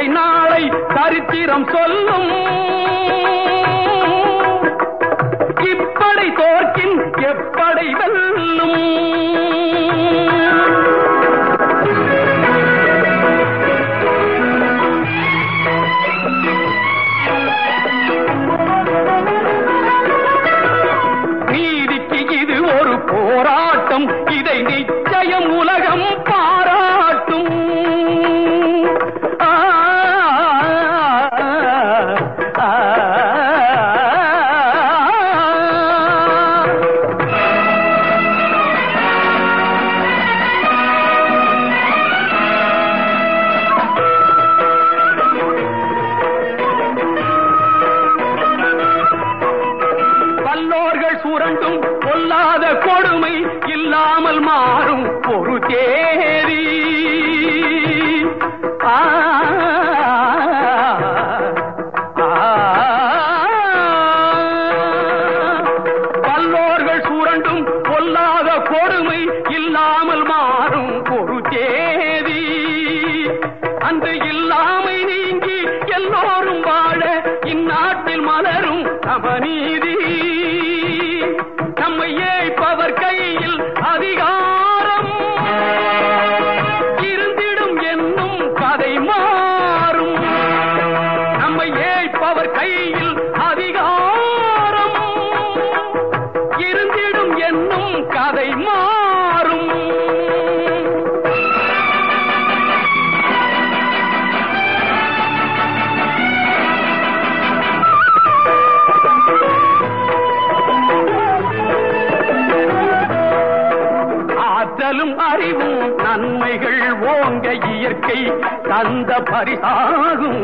வாழ்க்கை நாளை சரித்திரம் சொல்லும். இப்படை தோற்கின் எப்படை வெல்லும். நீதிக்கு இது ஒரு போராட்டம், இதை நிச்சயம் உலகம் பாராட்டும். வல்லோர்கள் சுரண்டும் பொல்லாத கொடுமை இல்லாமல் மாறும் ஒரு தேதி. வல்லோர்கள் சுரண்டும் பொல்லாத கொடுமை இல்லாமல் மாறும் ஒரு தேதி. அந்த இல்லாமை நீங்கி எல்லோரும் வாழ இந்நாட்டில் மலரும் சமநீதி. நம்மை ஏய்ப்பவர் கையில் அதிகாரம் இருந்திடும் என்னும் கதை மாறும். நம்மை ஏய்ப்பவர் கையில் அதிகாரம் இருந்திடும் என்னும் கதை மாறும். ஆற்றலும் அறிவும் நன்மைகள் ஓங்க இயற்கை தந்த பரிசாகும்.